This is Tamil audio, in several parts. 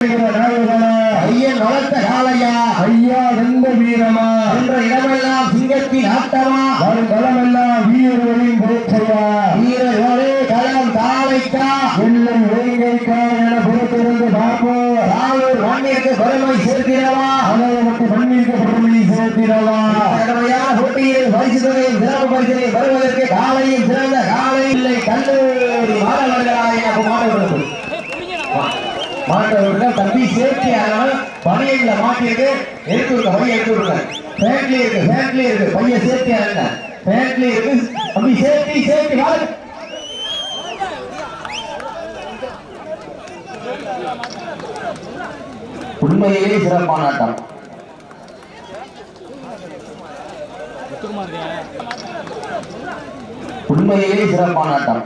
ஐயன் வளர்த்த காலையா ஐயா வெந்த வீரமா என்ற இடமெல்லாம் சிங்கத்தின் ஆட்டமா வரும் களமெல்லாம் வீரர்களின் பேச்சையா வீரர்களே களம் காலைக்கா எல்லை வேங்கைக்கா என பொறுத்திருந்து பார்ப்போம். ராவூர் மண்ணிற்கு பெருமை சேர்த்திடவா அனைவருக்கு மண்ணிற்கு பெருமை சேர்த்திடவா கடமையான போட்டியில் பரிசு தொகையும் சிறப்பு பரிசினை பெறுவதற்கு காலையும் சிறந்த காலை இல்லை கல்லூரி மாணவர்களாக மாணவர்கள் தம்பி சேர்த்தி பணியில மாட்டிருக்கு எடுத்து விடுங்க பையன் எடுத்து விடுங்க ஃபேக்ட்ரி இருக்கு பையன் சேர்த்தி ஃபேக்ட்ரி இருக்கு தம்பி சேர்த்தி வாங்க உண்மையிலே சிறப்பான ஆட்டம் உண்மையிலே சிறப்பான ஆட்டம்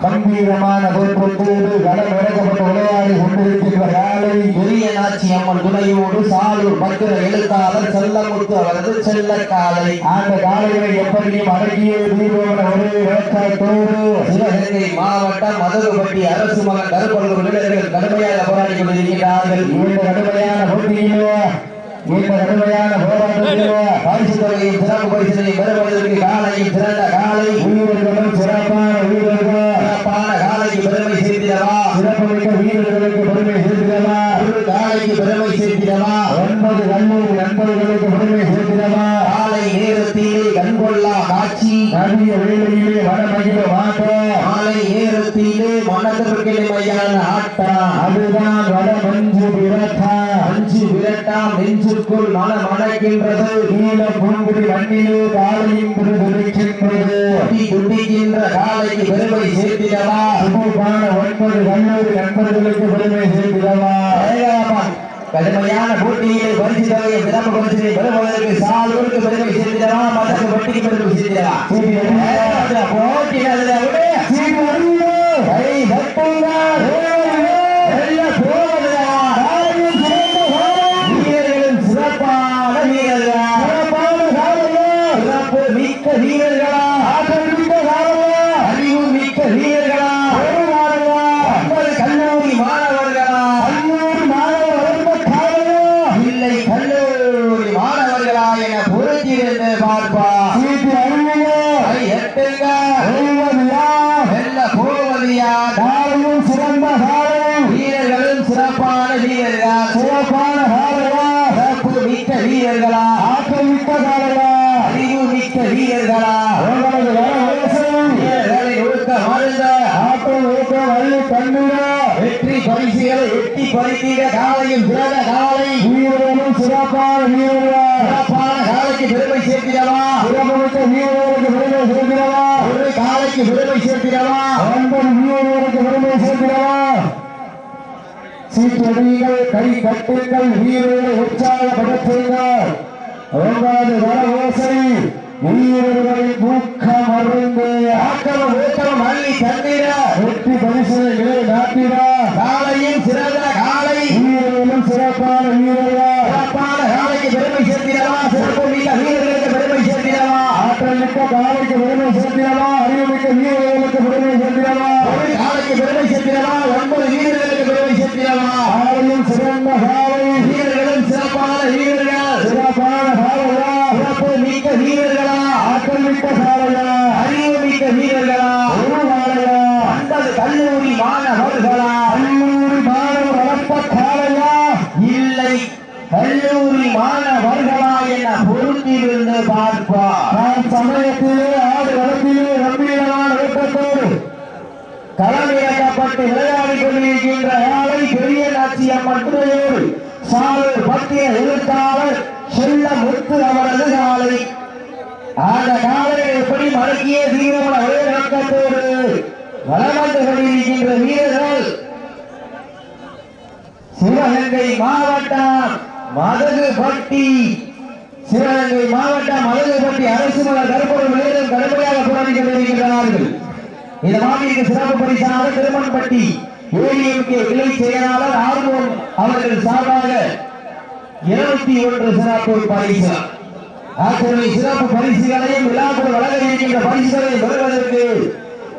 கம்பீரமான தோற்றத்தோடு களம் இறக்கப்பட்ட விளையாடி கொண்டிருக்கின்ற காலை பெரிய நாச்சி அம்மன் துணையோடு சாலூர் பத்திர எழுத்தாளர் செல்லமுத்து அவரது செல்ல காலை அந்த காலையை எப்படியும் அடக்கிய தீர்வான ஒரே வேட்பாட்டோடு சிவகங்கை மாவட்டம் மதுரைப்பட்டி அரசு மகன் கருப்பலூர் வீரர்கள் கடுமையாக போராடி கொண்டிருக்கிறார்கள். இந்த கடுமையான போட்டியிலே பரிசு தொகையும் சிறப்பு பரிசினையும் பெறுவதற்கு காலையும் சிறந்த காலை வீரர்களும் சிறப்பான காலைக்கு பெருமை சேர்த்திடவா சிறப்பு மிக்க வீரர்களுக்கு பெருமை சேர்த்திடவா காலைக்கு பெருமை சேர்த்திடவா 9 கல்லூரி நண்பர்களுக்கு பெருமை சேர்த்திடவா காலை நேரத்திலே கண்கொள்ளா காட்சி நதிய வேளையிலே வடமகிழ மாற்றம் காலை நேரத்திலே மனதிற்கிழமையான ஆட்டம் அதுதான் வட மஞ்சு விரட்டாம் நெஞ்சுக்குள் மனமடைகின்றது நீல பூங்குடி மண்ணிலே காலையும் துடிக்கின்றது துடிக்கின்ற காலைக்கு பெருமை சேர்த்திடவா சுபமான 9 கல்லூரி நண்பர்களுக்கு பெருமை சேர்த்திடவா கடுமையான போட்டியிலே பரிசு தொகையை சிறப்பு பரிசினை பெறுவதற்கு சாலூருக்கு பெருமை சேர்த்திடவா மதற்கு வட்டிக்கு பெருமை சேர்த்திடவா போட்டியில் வெற்றி பரிசுகளை எட்டி பறித்திட காலையும் சிறந்த காலை வீரர்களும் சிறப்பான காலைக்கு பெருமை சேர்த்திடவா சிறப்புமிக்க வீரர்களுக்கு பெருமை சேர்த்திடவா ஒரு காலைக்கு பெருமை சேர்த்திடவா 9 வீரர்களுக்கு பெருமை சேர்த்திடவா சீட்டடிகள் கை கட்டுங்கள் வீரர்களை உற்சாகப்படுத்துங்கள் 9 வர ஓசை வீரர்களின் ஊக்கம் அருந்து ஆக்கமும் ஊக்கமும் அள்ளி தந்திட வெற்றி பரிசுகளை நாட்டிட காலையும் சிறந்த காலை வீரர்களும் சிறப்பான வீரர்கள் சிறப்பான காலைக்கு பெருமை சேர்த்திடவா சிறப்பு மிக்க வீரர்களுக்கு பெருமை சேர்த்திடவா ஆற்றல் மிக்க காலைக்கு பெருமை சேர்த்திடவா அறிவு மிக்க வீரர்களுக்கு பெருமை சேர்த்திடவா ஒரு காலைக்கு பெருமை சேர்த்திடவா 9 வீரர்களுக்கு பெருமை சேர்த்திடவா காலையும் சிறந்த காலை வீரர்களும் சிறப்பான வீரர்கள் சிறப்பான காலையா சிறப்பு மிக்க வீரர்களா ஆற்றல் மிக்க காலையா அறிவு மிக்க வீரர்களா ஒரு காலையா 9 கல்லூரி மாணவர்களா கல்லூரி மாணவர் வளர்ப்ப காலையா இல்லை கல்லூரி மாணவர்களா என பொருத்திலிருந்து பார்ப்பார். சமயத்திலே ஆடு களத்திலே கம்பீரமான வெட்டத்தோடு களமிறக்கப்பட்டு விளையாடி கொண்டிருக்கின்ற காலை பெரிய நாச்சி அம்மன் துணையோடு சாலூர் பத்திய எழுத்தாளர் செல்ல முத்து அவரது காலை. அந்த காலை எப்படி மடக்கிய தீவிரமான ஒரே நோக்கத்தோடு வளர்ந்து கொண்டிருக்கின்ற வீரர்கள் சிவகங்கை மாவட்டம் மதகுபட்டி அரசு மலர் கருப்பொருள் விளையாடும் கடுமையாக போராடி கொண்டிருக்கிறார்கள். இந்த மாநில சிறப்பு பரிசாக திருமன்பட்டி ஏடிஎம்கே கிளை செயலாளர் ஆர்வம் அவர்கள் சார்பாக 21 சிறப்பு பரிசு. அத்துறை சிறப்பு பரிசுகளையும் விழாக்குள் வழங்க இருக்கின்ற பரிசுகளை பெறுவதற்கு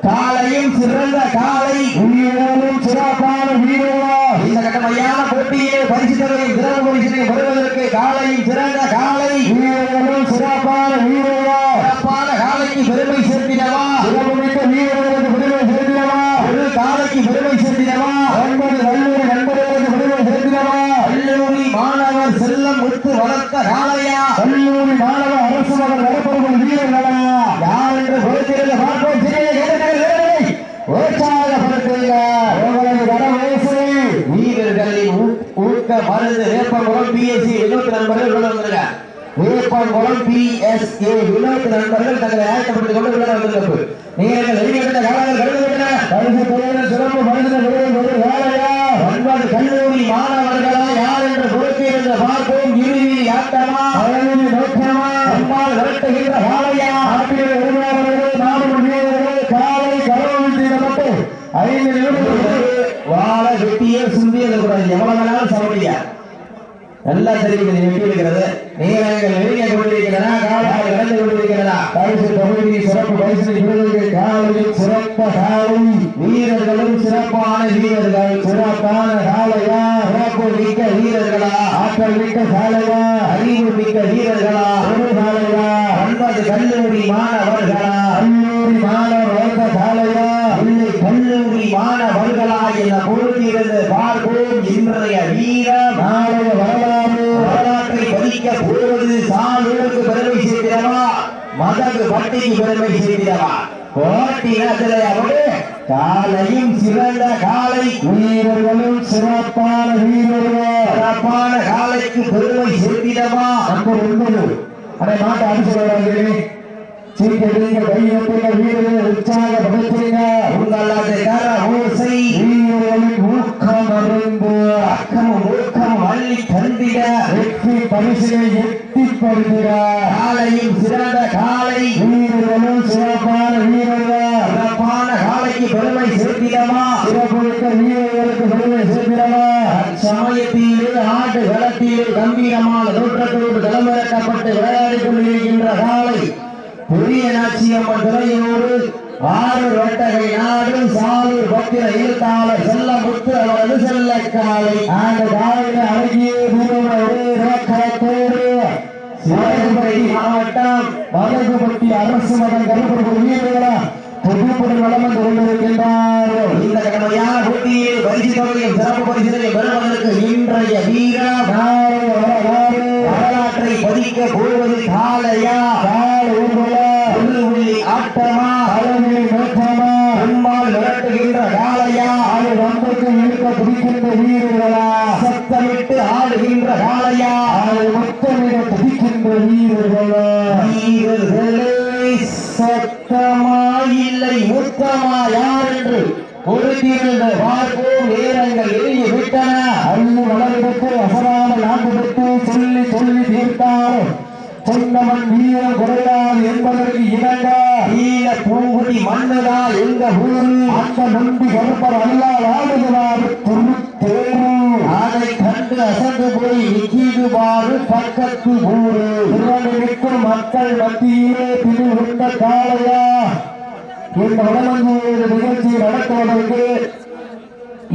காலையும் சிறந்த காலை உயிரோடும் சிறப்பான வீரர்களா இந்த கட்டமையான போட்டியிலே பரிசு தருவதையும் சிறப்பு பரிசினை பெறுவதற்கு காலையும் சிறந்த காலை உயிரோடும் சிறப்பான வீரர்களா சிறப்பான காலைக்கு பெருமை சேர்த்திடவா சிறப்புமிக்க வீரர்களுக்கு பெருமை சேர்த்திடவா ஒரு காலைக்கு பெருமை சேர்த்திடவா 9 கல்லூரி நண்பர்களுக்கு பெருமை சேர்த்திடவா கல்லூரி மாணவர் செல்லம் முத்து வளர்த்த காலையா கல்லூரி மாணவர் அரசு மகன் வரப்பொருள் வீரர்களா யார் என்று பொறுத்திருந்த பார்ப்போம். வீரர்களின் ஊக்க மருந்து வேப்பங்குளம் PSC வினோத் நண்பர்கள் உள்ள வேப்பங்குளம் PSA வினோத் நண்பர்கள் தங்களை ஆயத்தப்பட்டுக் கொண்டு உள்ள வந்திருக்கிறது. நீங்கள் வெளியிட்ட காலங்கள் கருதுகின்றன சிறப்பு மருந்து கல்லூரி மாணவர்களா யார் என்று பொறுத்திருந்த பார்ப்போம். இறுதி ஆட்டமா நோக்கமா அம்மாள் விரட்டுகின்ற காலையா காலை கடவுள் 5 நிமிடங்கள் வாழ வெட்டியே சுந்தியது கூடாது. எவ்வளவு வேணாலும் சமடியா நல்லா தெரிவிக்கிறது வெட்டி இருக்கிறது. நேரங்கள் நெருங்கிய கொண்டிருக்கிறதா காலாக நடந்து கொண்டிருக்கிறதா பரிசு தொகுதி சிறப்பு பரிசு காலையில் சிறந்த காலை வீரர்களும் சிறப்பான வீரர்கள் சிறப்பான காலையா சிறப்பு மிக்க வீரர்களா ஆற்றல் மிக்க காலையா அறிவு மிக்க வீரர்களா ஒரு காலையா 9 கல்லூரி மாணவர்களா கல்லூரி மாணவர் காலையா இல்லை கல்லூரி மாணவர்களா என பொறுத்திருந்து பார்ப்போம். இன்றைய வீரம் நாளைய வரலாற்றை பதிக்க போவது சாலூருக்கு பெருமை சேர்க்கிறவா மதகு பட்டிக்கு பெருமை சேர்க்கிறவா போட்டினோடு காலையும் சிறந்த காலை வீரர்களும் சிறப்பான வீரர்கள் சிறப்பான காலைக்கு பெருமை சேர்க்கிறவா நம்பர் 9 அதை மாட்ட அனுசரிக்கிறார்களே சீக்கிரங்க கையெழுத்துங்க வீரர்கள் உற்சாகப்படுத்துங்க உங்களது கர ஓசை வீரர்களின் ஊக்கம் அறிந்து அக்கமும் ஊக்கம் அள்ளி தந்திட வெற்றி பரிசினை எட்டி படுகிற காலையும் சிறந்த காலை வீரர்களும் சிறப்பான வீரர்கள் சிறப்பான காலைக்கு பெருமை சேர்த்திடமா சிறப்புமிக்க வீரர்களுக்கு பெருமை சேர்த்திடமா சமயத்திலே ஆட்டு களத்திலே கம்பீரமான தோற்றத்தோடு களமிறக்கப்பட்டு விளையாடி கொண்டிருக்கின்ற காலை பெரிய நாச்சியம்மன் துறையோடு 6 வட்டகை நாடு சாலூர் பத்திர எழுத்தாளர் செல்ல முத்து அவரது செல்ல காலை அந்த காலையில் அழகிய நோக்கத்தோடு சிவகங்கை மாவட்டம் மதகுபட்டி அரசு மகன் கருப்பொருள் வீரர்களா தொகுப்புடன் வளம் வந்து கொண்டிருக்கின்றார்கள். இந்த கடமையான போட்டியில் பரிசு தொகையும் சிறப்பு பரிசுகளை பெறுவதற்கு இன்றைய வீரம் வரலாற்றை பதிக்க போவது காலையா ஆட்டமா தலைமை நோக்கமா அம்மாள் விரட்டுகின்ற காலையா அது வம்புக்கு இழுக்க பிடிக்கின்ற வீரர்களா சத்தமிட்டு ஆடுகின்ற காலையா அது மொத்தமிட பிடிக்கின்ற வீரர்களா வீரர்களே சத்தமா இல்லை முத்தமா யார் என்று பொறுத்திருந்த பார்ப்போம். நேரங்கள் எரிய விட்டன அள்ளு வளர்ந்து அசராமல் ஆண்டுபட்டு சொல்லி சொல்லி தீர்த்தார் சொன்னவன் வீரம் குறையாது என்பதற்கு இணங்க ஈழ பூங்குடி மன்னதா எங்க ஊரு அந்த நம்பி கருப்பர் அல்லால் ஆடுகிறார் தேரு அதை கண்டு அசந்து போய் நிற்கிடுவாறு பக்கத்து ஊரு நிற்கும் மக்கள் மத்தியிலே திரு உண்ட காலையா இந்த வடமஞ்சூர் நிகழ்ச்சி நடத்துவதற்கு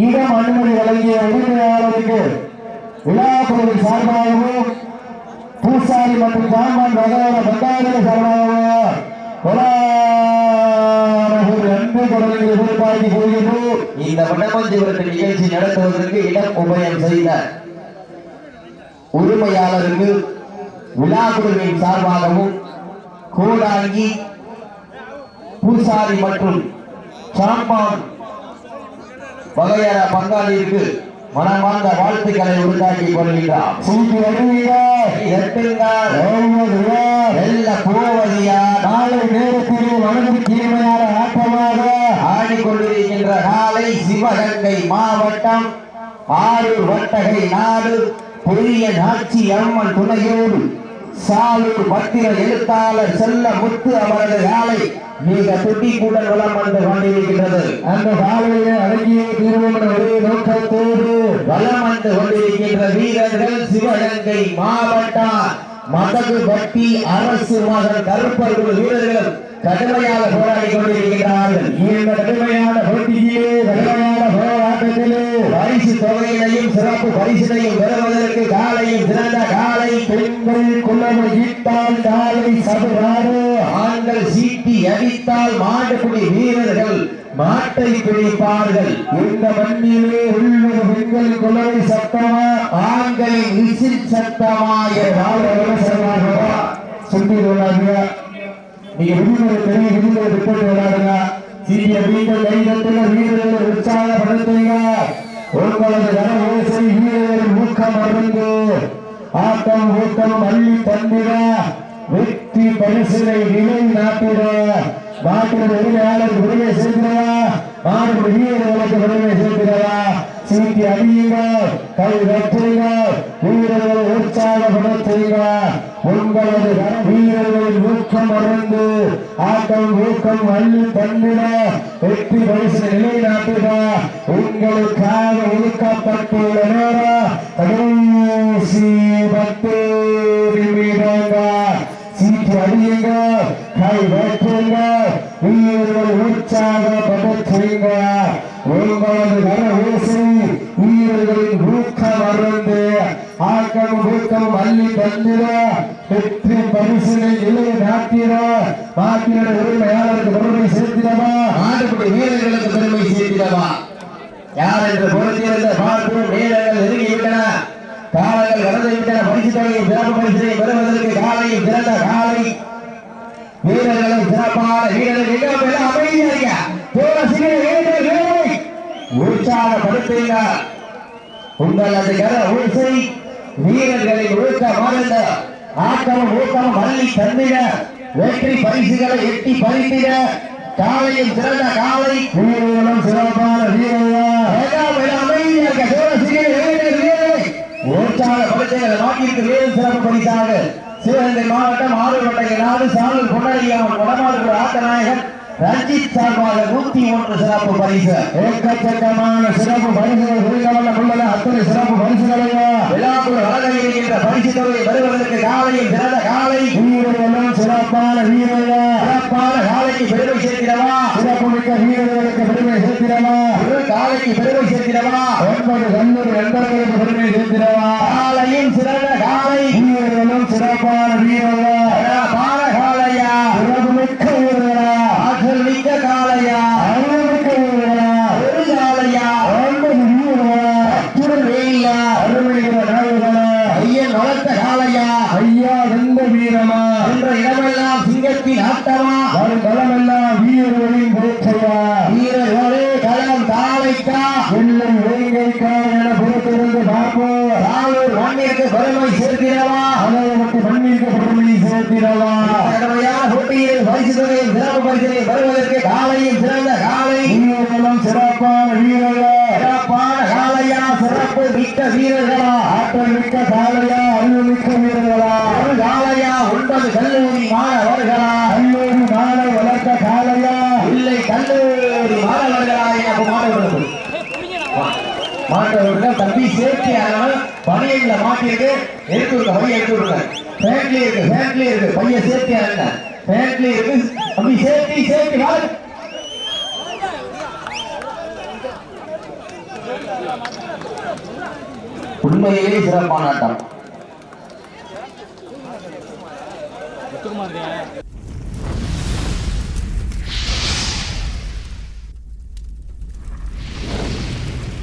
இடம் அனுமதி வழங்கிய உரிமையாளருக்கு விழாக்குழு சார்பாகவும் பூசாரி மற்றும் ஜாமான் வகையான பண்டாயிரம் இந்த வடமஞ்சுவரத்தில் நிகழ்ச்சி நடத்துவதற்கு இடம் உபயம் செய்த உரிமையாளருக்கு விழாக்குழுவின் சார்பாகவும் கோடாங்கி பூசாரி மற்றும் சாம்பான் வகையற பங்காளிக்கு மனமார்ந்த வாழ்த்துக்களை உண்டாக்கி கொள்கிறார். நாளை நேரத்தில் வலது தீமையான ஆட்டமாக ஆடிக்கொண்டிருக்கின்ற நாளை சிவகங்கை மாவட்டம் ஆரூர் வட்டகை நாடு பெரிய நாச்சி அம்மன் துணையோடு சாலூர் பத்திர எழுத்தாளர் செல்ல முத்து அவரது காலை மிக துட்டிக்குடன் வளம் வந்து கொண்டிருக்கின்றது. அந்த காலையிலே அடங்கிய தீர்வுகள் ஒரே நோக்கத்தோடு வளம் வந்து கொண்டிருக்கின்ற வீரர்கள் சிவகங்கை மாவட்டம் மதகு பட்டி அரசு மகன் கருப்பர்கள் வீரர்களும் கடுமையாக போராடி கொண்டிருக்கிறார்கள். இந்த கடுமையான போட்டியிலே கடுமையான போராட்டத்திலே பரிசு தொகையினையும் சிறப்பு பரிசினையும் பெறுவதற்கு காலையும் சிறந்த காலை பெண்கள் குள்ளவர் ஈட்டால் காலை சதுராடு ஆண்கள் சீட்டி அடித்தால் மாட்டுக்குடி வீரர்கள் மாட்டை பிடிப்பார்கள். இந்த மண்ணிலே உள்ளது பெண்கள் குள்ளவை சத்தமா ஆண்களின் விசில் சத்தமா சொல்லி நீங்க விதிமுறை தெரியும் விதிமுறை ரிப்போர்ட் விளையாடுங்க. சீரிய வீரர்கள் கைதட்டுங்க, வீரர்கள் உற்சாகப்படுத்துங்க. உங்களது கரவோசை வீரர்கள் ஊக்கம் அருந்து ஆட்டம் ஊட்டம் அள்ளி தந்திட வெற்றி பரிசிலை நிலை நாட்டிட நாட்டின் உரிமையாளர் உரிமை சேர்க்கிறவா நாடு வீரர்களுக்கு உரிமை சேர்க்கிறவா சீட்டி அடியுங்க, கை வெற்றுங்க, வீரர்களை உற்சாகப்படுத்துங்க. உங்களது வீரர்களின் ஊக்கம் அருந்து ஆட்டம் ஊக்கம் அள்ளி தந்திட வெற்றி பரிசு நிலைநாட்டுக உங்களுக்காக ஒதுக்கப்பட்டுள்ள நேரம் கடைசி 10 நிமிடங்கள். சீட்டு அடியுங்க, கை வெற்றுங்க, வீரர்கள் உற்சாகப்படுத்துங்க. உங்களது கரவோசை வீரர்களின் ஊக்கம் அருந்து ஆக்கம் ஊக்கம் அள்ளி தந்திட வெற்றி பரிசினை நிலை நாட்டிட நாட்டின உரிமையாளருக்கு பெருமை சேர்த்திடவா நாட்டுக்குடி வீரர்களுக்கு பெருமை சேர்த்திடவா யார் என்று பொறுத்திருந்த பார்ப்போம். வீரர்கள் நெருங்கிவிட்டன, காலங்கள் கடந்து விட்டன. பரிசு தொகையை சிறப்பு பரிசினை பெறுவதற்கு காலையும் சிறந்த காலை வீரர்களை சிறப்பான வீரர்கள் அமைதியாக உற்சாகப்படுத்துங்க. உங்களது கர ஊசை வீரர்களின் ஊக்கமருந்த ஆக்கமும் ஊக்கமும் அள்ளி தந்திட வெற்றி பரிசுகளை எட்டி பறித்திட காலையும் சிறந்த காலை வீரர்களும் சிறப்பான உற்சாகப்படுத்துகிற நாட்டிற்கு வேறு சிறப்பு பரிசாக சிவகங்கை மாவட்டம் ஆரூர் வட்டகை நாடு சாலூர் பொன்னடியாமன் வடமாடு ஆட்டநாயகன் ரஞ்சித் சார்பாக 101 சிறப்பு பரிசு. ஏக்கச்சக்கமான சிறப்பு பரிசுகள் உள்ளன. அத்தனை சிறப்பு பரிசுகளையும் விழாக்குள் வழங்க இருக்கின்ற பரிசு தொகையை பெறுவதற்கு காலையும் சிறந்த காலை வீரர்களும் சிறப்பான வீரர்கள் சிறப்பான காலைக்கு பெருமை சேர்த்திடவா சிறப்பு மிக்க வீரர்களுக்கு பெருமை சேர்த்திடவா காலைக்கு பெருமை சேர்த்திடவா 9 கண்ணூர் நண்பர்களுக்கு பெருமை சேர்த்திடவா காலையும் சிறந்த காலை வீரர்களும் சிறப்பான வீரர்கள் சிறப்பான காலையா சிறப்பு மிக்க வீரர்களா மிக்க காலையா அருள்மிக்க வீரர்களா ஒரு காலையா 9 வீரர்களா வெயிலா அருள்மிக்க நாயகனா ஐயன் வளர்த்த காலையா ஐயா எந்த வீரமா என்ற இடமெல்லாம் சிங்கத்தின் ஆட்டமா வரும் களமெல்லாம் வீரர்களின் பேச்சையா வீரர்களே களம் தாளைக்கா எல்லை வேங்கைக்கா என பொறுத்திருந்து பார்ப்போம். சாலூர் மண்ணிற்கு பெருமை சேர்த்திடவா அனைவருக்கு மண்ணிற்கு பெருமை சேர்த்திடவா கடமையான போட்டியில் பரிசு தொகையும் சிறப்பு பரிசினை பெறுவதற்கு காலையும் சிறந்த காலை வீரர்களும் சிறப்பான வீரர்கள் சிறப்பான காலையா சிறப்பு மிக்க வீரர்களா ஆற்றல் மிக்க காலையா அறிவு மிக்க வீரர்களா ஒரு காலையா 9 கல்லூரி மாணவர்களா கல்லூரி மாணவ வளர்த்த காலையா இல்லை கல்லூரி மாணவர்களா எனக்கு மாணவர்கள் தம்பி சேர்த்தி பணியில மாட்டிருக்கு எடுத்து விடுங்க பையன் எடுத்து விடுங்க ஃபேன்லி இருக்கு பையன் சேர்த்தி ஆளுங்க ஃபேன்லி இருக்கு தம்பி சேர்த்தி வாங்க உண்மையிலே சிறப்பான ஆட்டம்.